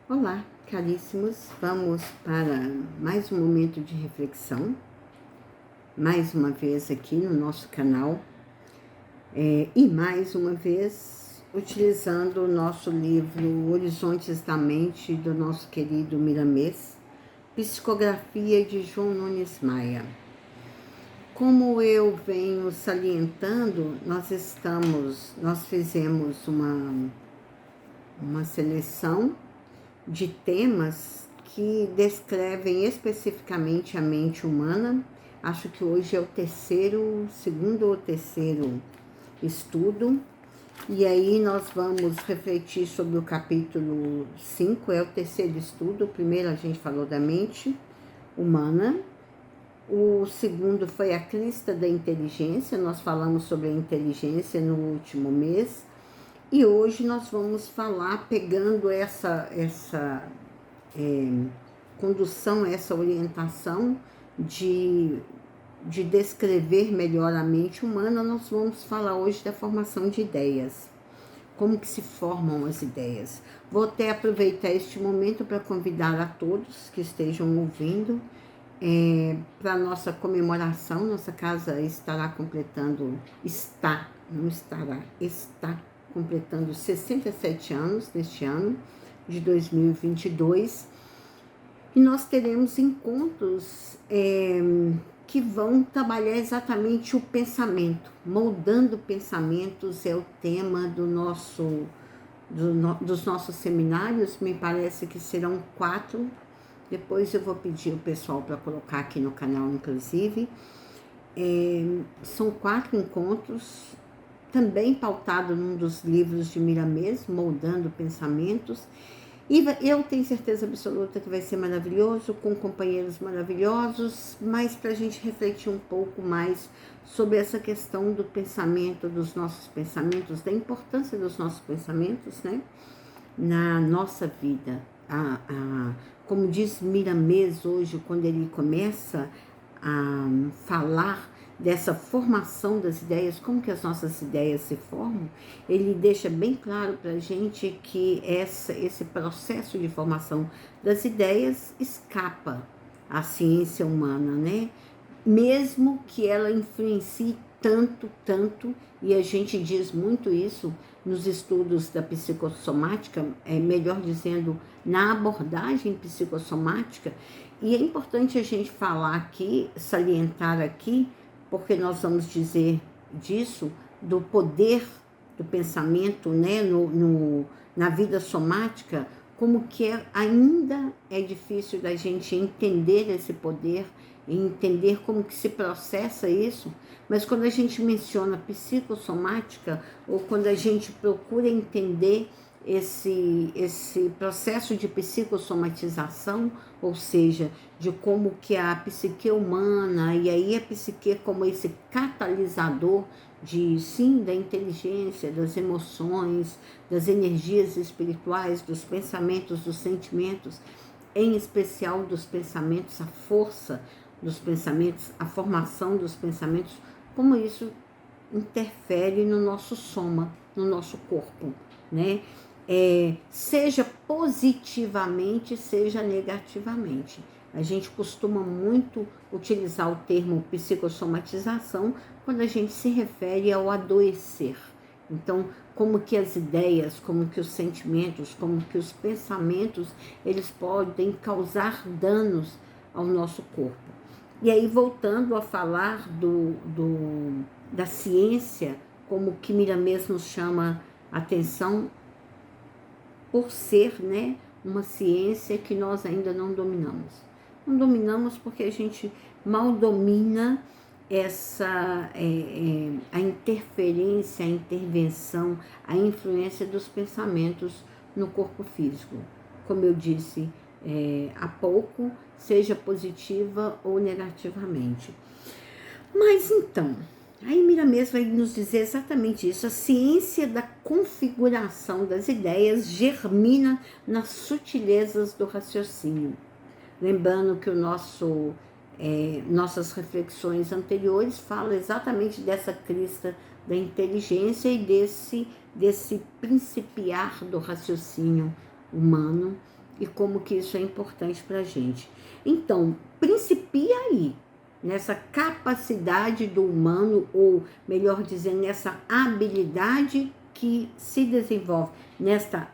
Olá, caríssimos, vamos para mais um momento de reflexão, mais uma vez aqui no nosso canal, e mais uma vez utilizando o nosso livro Horizontes da Mente, do nosso querido Miramês, psicografia de João Nunes Maia. Como eu venho salientando, nós fizemos uma seleção de temas que descrevem especificamente a mente humana. Acho que hoje é o segundo ou terceiro estudo. E aí nós vamos refletir sobre o capítulo 5, é o terceiro estudo. O primeiro a gente falou da mente humana. O segundo foi a crista da inteligência. Nós falamos sobre a inteligência no último mês. E hoje nós vamos falar, pegando essa condução, essa orientação de descrever melhor a mente humana, nós vamos falar hoje da formação de ideias. Como que se formam as ideias. Vou até aproveitar este momento para convidar a todos que estejam ouvindo para a nossa comemoração. Nossa casa está completando 67 anos neste ano de 2022. E nós teremos encontros que vão trabalhar exatamente o pensamento. Moldando pensamentos é o tema dos nossos seminários. Me parece que serão 4. Depois eu vou pedir o pessoal para colocar aqui no canal, inclusive. São 4 encontros, também pautado num dos livros de Miramês, Moldando Pensamentos. E eu tenho certeza absoluta que vai ser maravilhoso, com companheiros maravilhosos, mas para a gente refletir um pouco mais sobre essa questão do pensamento, dos nossos pensamentos, da importância dos nossos pensamentos, né, na nossa vida. Como diz Miramês hoje, quando ele começa a falar dessa formação das ideias, como que as nossas ideias se formam, ele deixa bem claro para a gente que esse processo de formação das ideias escapa à ciência humana, né? Mesmo que ela influencie tanto, e a gente diz muito isso nos estudos da psicossomática, melhor dizendo, na abordagem psicossomática, e é importante a gente falar aqui, salientar aqui, porque nós vamos dizer disso, do poder do pensamento, né, na vida somática, como que ainda é difícil da gente entender esse poder, entender como que se processa isso, mas quando a gente menciona psicossomática, ou quando a gente procura entender esse processo de psicossomatização, ou seja, de como que a psique humana, e aí a psique como esse catalisador da inteligência, das emoções, das energias espirituais, dos pensamentos, dos sentimentos, em especial dos pensamentos, a força dos pensamentos, a formação dos pensamentos, como isso interfere no nosso soma, no nosso corpo, né? Seja positivamente, seja negativamente. A gente costuma muito utilizar o termo psicossomatização quando a gente se refere ao adoecer. Então, como que as ideias, como que os sentimentos, como que os pensamentos, eles podem causar danos ao nosso corpo. E aí, voltando a falar da ciência, como que Miramês nos chama a atenção, por ser, né, uma ciência que nós ainda não dominamos. Não dominamos porque a gente mal domina a interferência, a intervenção, a influência dos pensamentos no corpo físico. Como eu disse há pouco, seja positiva ou negativamente. Mas então, aí Miramês vai nos dizer exatamente isso. A ciência da configuração das ideias germina nas sutilezas do raciocínio. Lembrando que nossas reflexões anteriores falam exatamente dessa crista da inteligência e desse principiar do raciocínio humano, e como que isso é importante para a gente. Então, principia aí, nessa capacidade do humano, ou melhor dizendo, nessa habilidade que se desenvolve, nesta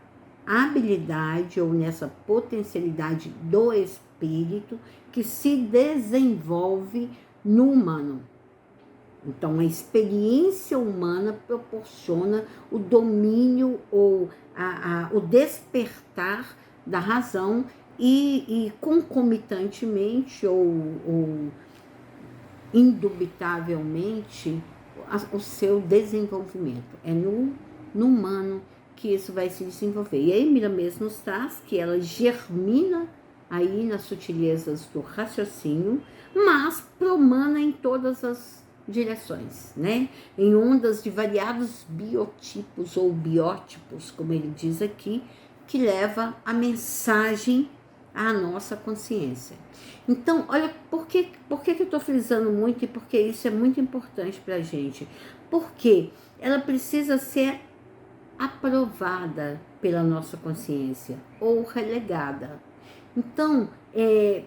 habilidade ou nessa potencialidade do espírito que se desenvolve no humano. Então, a experiência humana proporciona o domínio ou o despertar da razão e concomitantemente ou indubitavelmente o seu desenvolvimento. É no humano que isso vai se desenvolver. E a Emília mesmo nos traz que ela germina aí nas sutilezas do raciocínio, mas promana em todas as direções, né? Em ondas de variados biotipos ou biótipos, como ele diz aqui, que leva a mensagem à nossa consciência. Então, olha, por que eu estou frisando muito e porque isso é muito importante para a gente? Porque ela precisa ser aprovada pela nossa consciência ou relegada. Então,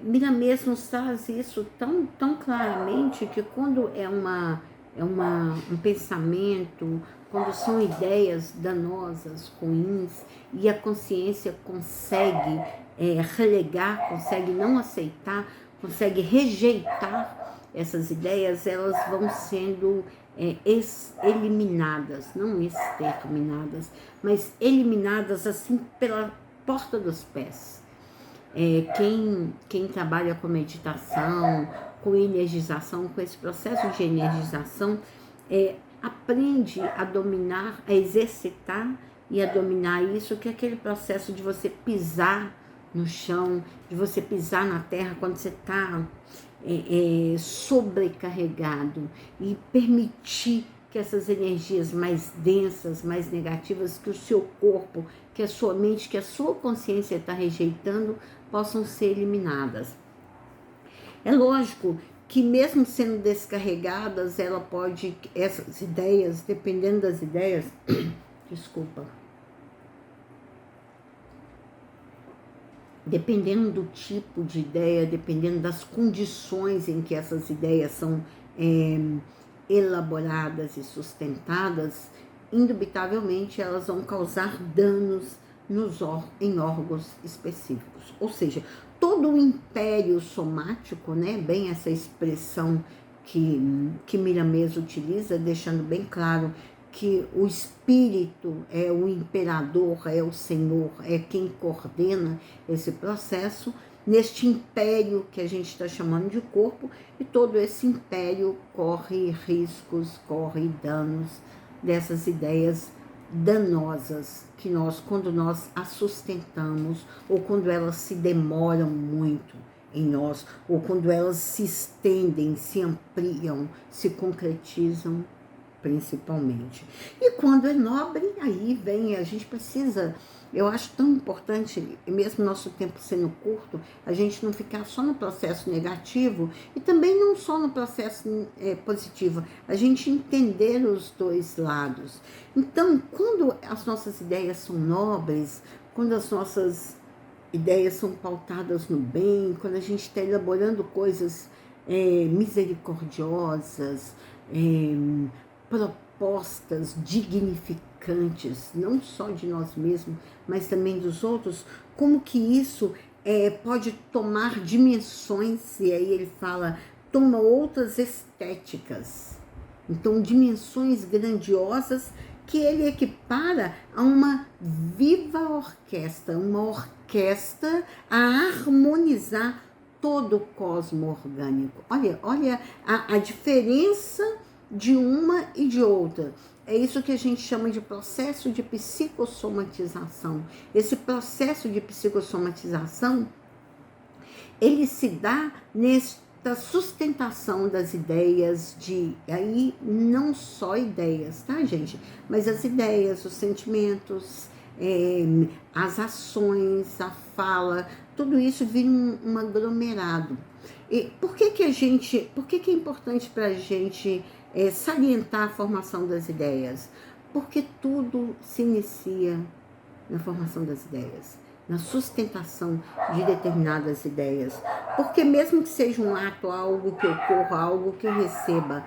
Miramês nos traz isso tão claramente que quando é um pensamento, quando são ideias danosas, ruins, e a consciência consegue relegar, consegue não aceitar, consegue rejeitar essas ideias, elas vão sendo eliminadas, não exterminadas, mas eliminadas assim pela porta dos pés. Quem trabalha com meditação, com energização, com esse processo de energização, aprende a dominar, a exercitar e a dominar isso, que é aquele processo de você pisar no chão, de você pisar na terra quando você está sobrecarregado e permitir que essas energias mais densas, mais negativas, que o seu corpo, que a sua mente, que a sua consciência está rejeitando, possam ser eliminadas. É lógico que mesmo sendo descarregadas, ela pode, essas ideias, dependendo das ideias, desculpa, dependendo do tipo de ideia, dependendo das condições em que essas ideias são elaboradas e sustentadas, indubitavelmente elas vão causar danos em órgãos específicos. Ou seja, todo o império somático, né, bem essa expressão que Miramês utiliza, deixando bem claro que o espírito é o imperador, é o senhor, é quem coordena esse processo, neste império que a gente está chamando de corpo, e todo esse império corre riscos, corre danos dessas ideias danosas que quando nós as sustentamos, ou quando elas se demoram muito em nós, ou quando elas se estendem, se ampliam, se concretizam, principalmente. E quando é nobre, aí vem, a gente precisa, eu acho tão importante, mesmo nosso tempo sendo curto, a gente não ficar só no processo negativo e também não só no processo positivo, a gente entender os dois lados. Então, quando as nossas ideias são nobres, quando as nossas ideias são pautadas no bem, quando a gente está elaborando coisas misericordiosas, propostas dignificantes, não só de nós mesmos, mas também dos outros, como que isso pode tomar dimensões, e aí ele fala, toma outras estéticas. Então, dimensões grandiosas que ele equipara a uma viva orquestra, uma orquestra a harmonizar todo o cosmo orgânico. Olha a diferença de uma e de outra. É isso que a gente chama de processo de psicossomatização. Esse processo de psicossomatização, ele se dá nesta sustentação das ideias aí não só ideias, tá, gente? Mas as ideias, os sentimentos, as ações, a fala, tudo isso vira um aglomerado. E por que é importante para a gente salientar a formação das ideias? Porque tudo se inicia na formação das ideias. na sustentação de determinadas ideias. Porque mesmo que seja um ato, algo que ocorra, algo que eu receba,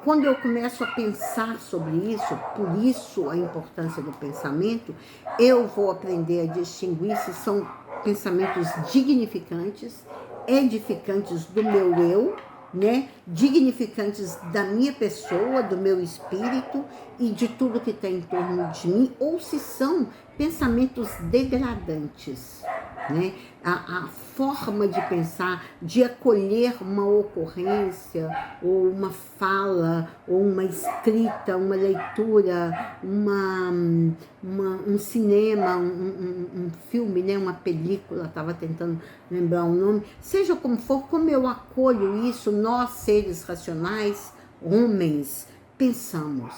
quando eu começo a pensar sobre isso, por isso a importância do pensamento, eu vou aprender a distinguir se são pensamentos dignificantes, edificantes do meu eu, né? Dignificantes da minha pessoa, do meu espírito e de tudo que está em torno de mim, ou se são pensamentos degradantes, né? A forma de pensar, de acolher uma ocorrência, ou uma fala, ou uma escrita, uma leitura, um cinema, um filme, né? Uma película, estava tentando lembrar o nome, seja como for, como eu acolho isso, nós seres racionais, homens, pensamos.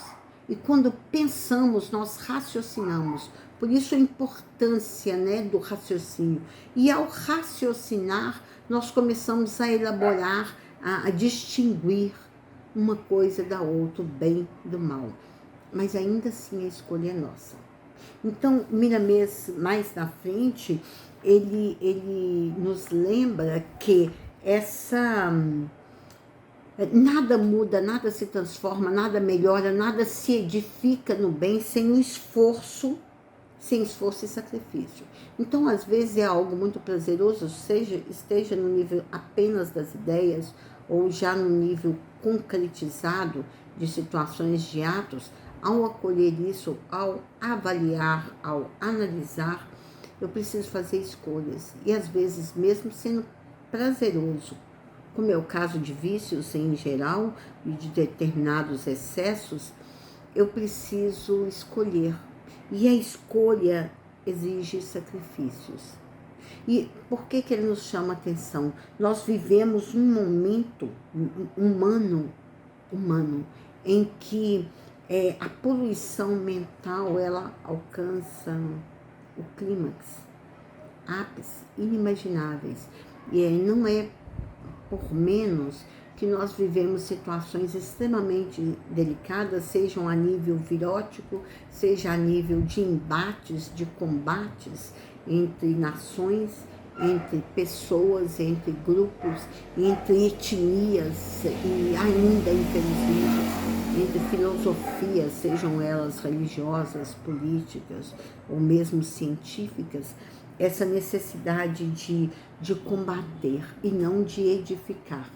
E quando pensamos, nós raciocinamos. Por isso a importância, né, do raciocínio. E ao raciocinar, nós começamos a elaborar, a distinguir uma coisa da outra, o bem do mal. Mas ainda assim a escolha é nossa. Então, Miramês, mais na frente, ele nos lembra que nada muda, nada se transforma, nada melhora, nada se edifica no bem sem o esforço, sem esforço e sacrifício. Então, às vezes é algo muito prazeroso, esteja no nível apenas das ideias ou já no nível concretizado de situações, de atos. Ao acolher isso, ao avaliar, ao analisar, eu preciso fazer escolhas. E às vezes, mesmo sendo prazeroso, como é o caso de vícios em geral e de determinados excessos, eu preciso escolher. E a escolha exige sacrifícios. E por que ele nos chama atenção? Nós vivemos um momento humano em que a poluição mental, ela alcança o clímax, ápices inimagináveis. E não é por menos que nós vivemos situações extremamente delicadas, sejam a nível virótico, seja a nível de embates, de combates entre nações, entre pessoas, entre grupos, entre etnias e ainda, infelizmente, entre filosofias, sejam elas religiosas, políticas ou mesmo científicas, essa necessidade de combater e não de edificar.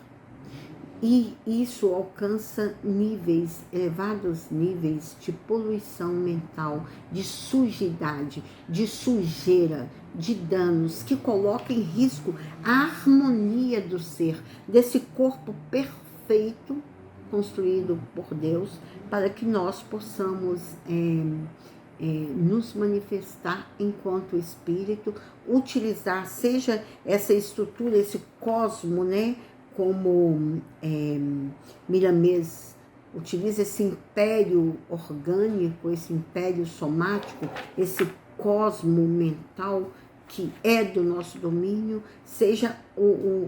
E isso alcança níveis, elevados níveis de poluição mental, de sujidade, de sujeira, de danos que colocam em risco a harmonia do ser, desse corpo perfeito construído por Deus, para que nós possamos nos manifestar enquanto espírito, utilizar, seja essa estrutura, esse cosmo, né? Como Miramês utiliza esse império orgânico, esse império somático, esse cosmo mental que é do nosso domínio, seja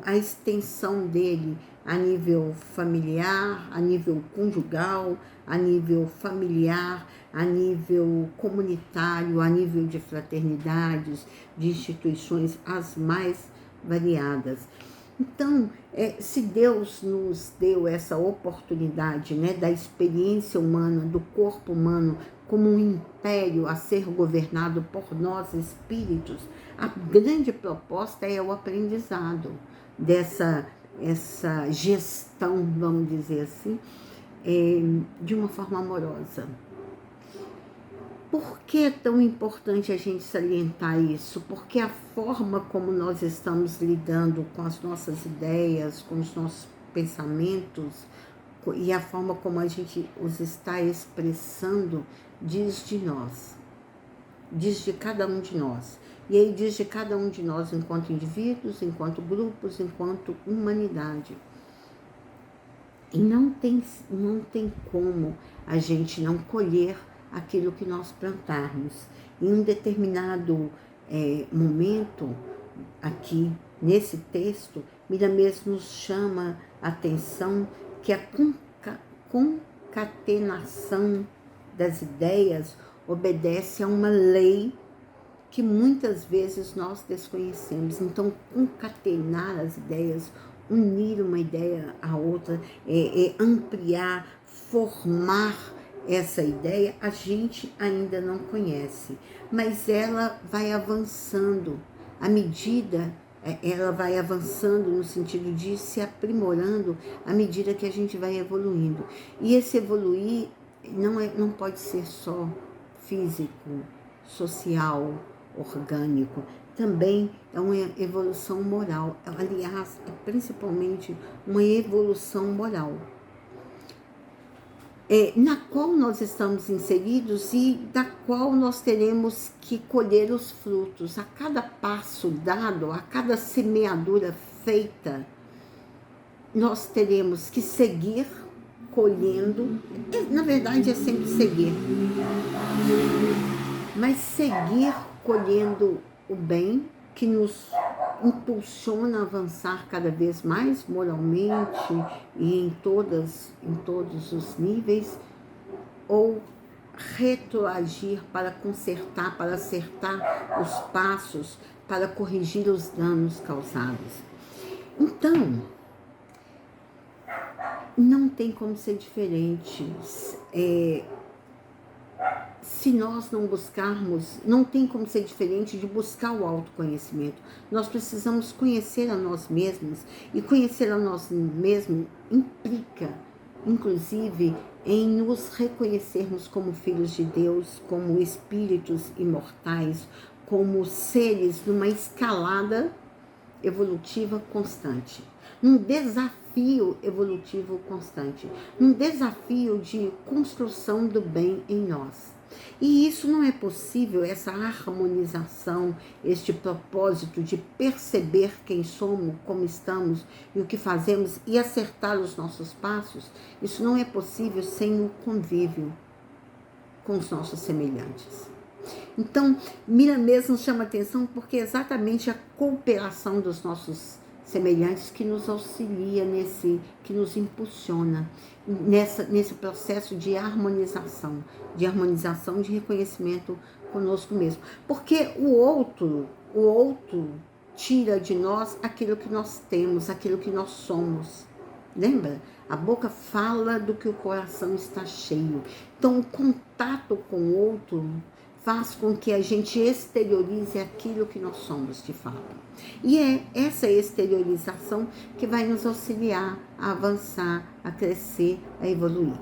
a extensão dele a nível familiar, a nível conjugal, a nível familiar, a nível comunitário, a nível de fraternidades, de instituições as mais variadas. Então, se Deus nos deu essa oportunidade, né, da experiência humana, do corpo humano, como um império a ser governado por nós espíritos, a grande proposta é o aprendizado essa gestão, vamos dizer assim, de uma forma amorosa. Por que é tão importante a gente salientar isso? Porque a forma como nós estamos lidando com as nossas ideias, com os nossos pensamentos, e a forma como a gente os está expressando, diz de nós, diz de cada um de nós. E aí diz de cada um de nós enquanto indivíduos, enquanto grupos, enquanto humanidade. E não tem como a gente não colher aquilo que nós plantarmos. Em um determinado momento, aqui nesse texto, Miramês nos chama a atenção que a concatenação das ideias obedece a uma lei que muitas vezes nós desconhecemos. Então, concatenar as ideias, unir uma ideia à outra, ampliar, formar essa ideia, a gente ainda não conhece, mas ela vai avançando à medida, ela vai avançando no sentido de se aprimorando à medida que a gente vai evoluindo. E esse evoluir não pode ser só físico, social, orgânico, também é uma evolução moral, aliás, é principalmente uma evolução moral, na qual nós estamos inseridos e da qual nós teremos que colher os frutos. A cada passo dado, a cada semeadura feita, nós teremos que seguir colhendo, na verdade é sempre seguir, mas seguir colhendo o bem que nos impulsiona a avançar cada vez mais moralmente e em todos os níveis, ou retroagir para consertar, para acertar os passos, para corrigir os danos causados. Então, não tem como ser diferente. Se nós não buscarmos, não tem como ser diferente de buscar o autoconhecimento. Nós precisamos conhecer a nós mesmos, e conhecer a nós mesmos implica, inclusive, em nos reconhecermos como filhos de Deus, como espíritos imortais, como seres numa escalada evolutiva constante, num desafio evolutivo constante, num desafio de construção do bem em nós. E isso não é possível, essa harmonização, este propósito de perceber quem somos, como estamos e o que fazemos e acertar os nossos passos, isso não é possível sem o convívio com os nossos semelhantes. Então, Miramês nos chama atenção porque é exatamente a cooperação dos nossos semelhantes que nos auxilia que nos impulsiona nesse processo de harmonização de reconhecimento conosco mesmo. Porque o outro tira de nós aquilo que nós temos, aquilo que nós somos. Lembra? A boca fala do que o coração está cheio. Então, o contato com o outro faz com que a gente exteriorize aquilo que nós somos de fato. E é essa exteriorização que vai nos auxiliar a avançar, a crescer, a evoluir.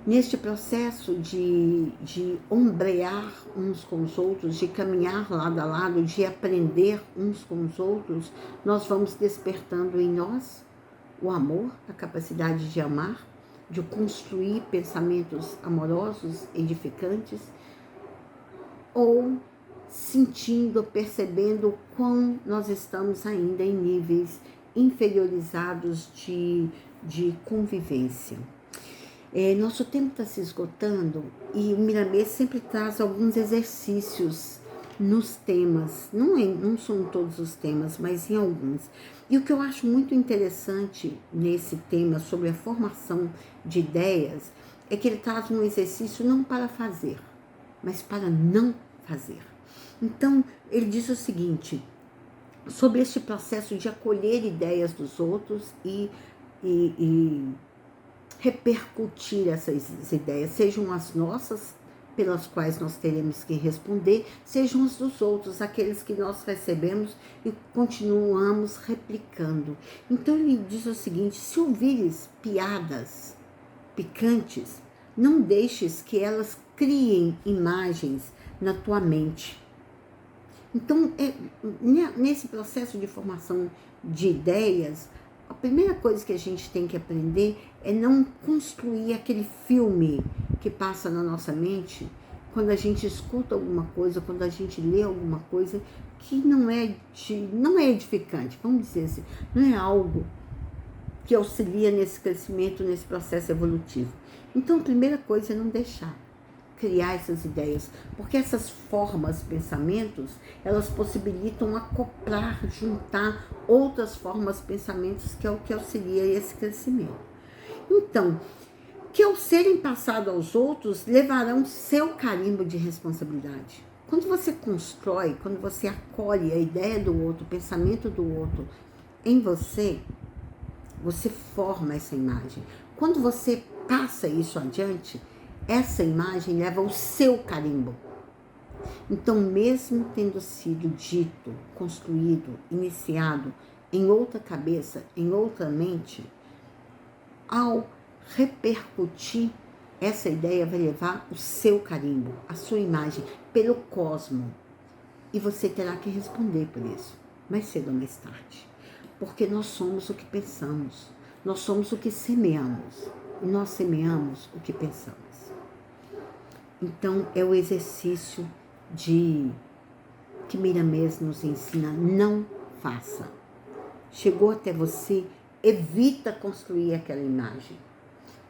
Neste processo de ombrear uns com os outros, de caminhar lado a lado, de aprender uns com os outros, nós vamos despertando em nós o amor, a capacidade de amar, de construir pensamentos amorosos, edificantes, ou sentindo, percebendo o quão nós estamos ainda em níveis inferiorizados de convivência. Nosso tempo está se esgotando e o Miramês sempre traz alguns exercícios nos temas, não são todos os temas, mas em alguns. E o que eu acho muito interessante nesse tema sobre a formação de ideias é que ele traz um exercício não para fazer, mas para não fazer. Então, ele diz o seguinte, sobre este processo de acolher ideias dos outros e repercutir essas ideias, sejam as nossas, pelas quais nós teremos que responder, sejam as dos outros, aqueles que nós recebemos e continuamos replicando. Então ele diz o seguinte, se ouvires piadas picantes, não deixes que elas criem imagens na tua mente. Então, nesse processo de formação de ideias, a primeira coisa que a gente tem que aprender é não construir aquele filme que passa na nossa mente quando a gente escuta alguma coisa, quando a gente lê alguma coisa que não é edificante, vamos dizer assim, não é algo que auxilia nesse crescimento, nesse processo evolutivo. Então, a primeira coisa é não deixar criar essas ideias, porque essas formas, pensamentos, elas possibilitam acoplar, juntar outras formas, pensamentos, que é o que auxilia esse crescimento. Então, que ao serem passados aos outros, levarão seu carimbo de responsabilidade. Quando você constrói, quando você acolhe a ideia do outro, o pensamento do outro em você, você forma essa imagem. Quando você passa isso adiante, essa imagem leva o seu carimbo. Então, mesmo tendo sido dito, construído, iniciado em outra cabeça, em outra mente, ao repercutir, essa ideia vai levar o seu carimbo, a sua imagem, pelo cosmo. E você terá que responder por isso, mais cedo ou mais tarde. Porque nós somos o que pensamos, nós somos o que semeamos, e nós semeamos o que pensamos. Então, é o exercício que Miramês nos ensina, não faça. Chegou até você, evita construir aquela imagem.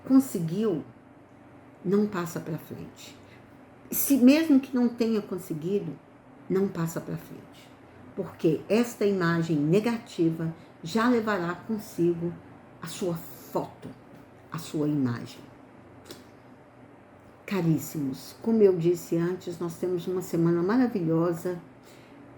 Conseguiu, não passa para frente. Se mesmo que não tenha conseguido, não passa para frente. Porque esta imagem negativa já levará consigo a sua foto, a sua imagem. Caríssimos, como eu disse antes, nós temos uma semana maravilhosa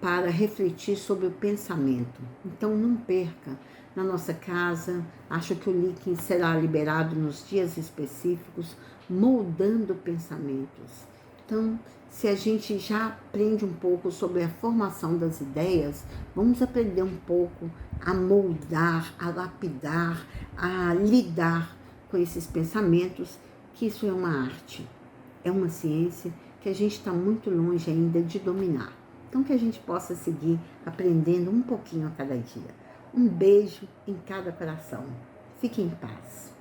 para refletir sobre o pensamento. Então não perca na nossa casa, acho que o link será liberado nos dias específicos, moldando pensamentos. Então, se a gente já aprende um pouco sobre a formação das ideias, vamos aprender um pouco a moldar, a lapidar, a lidar com esses pensamentos, que isso é uma arte, é uma ciência que a gente está muito longe ainda de dominar. Então, que a gente possa seguir aprendendo um pouquinho a cada dia. Um beijo em cada coração. Fique em paz.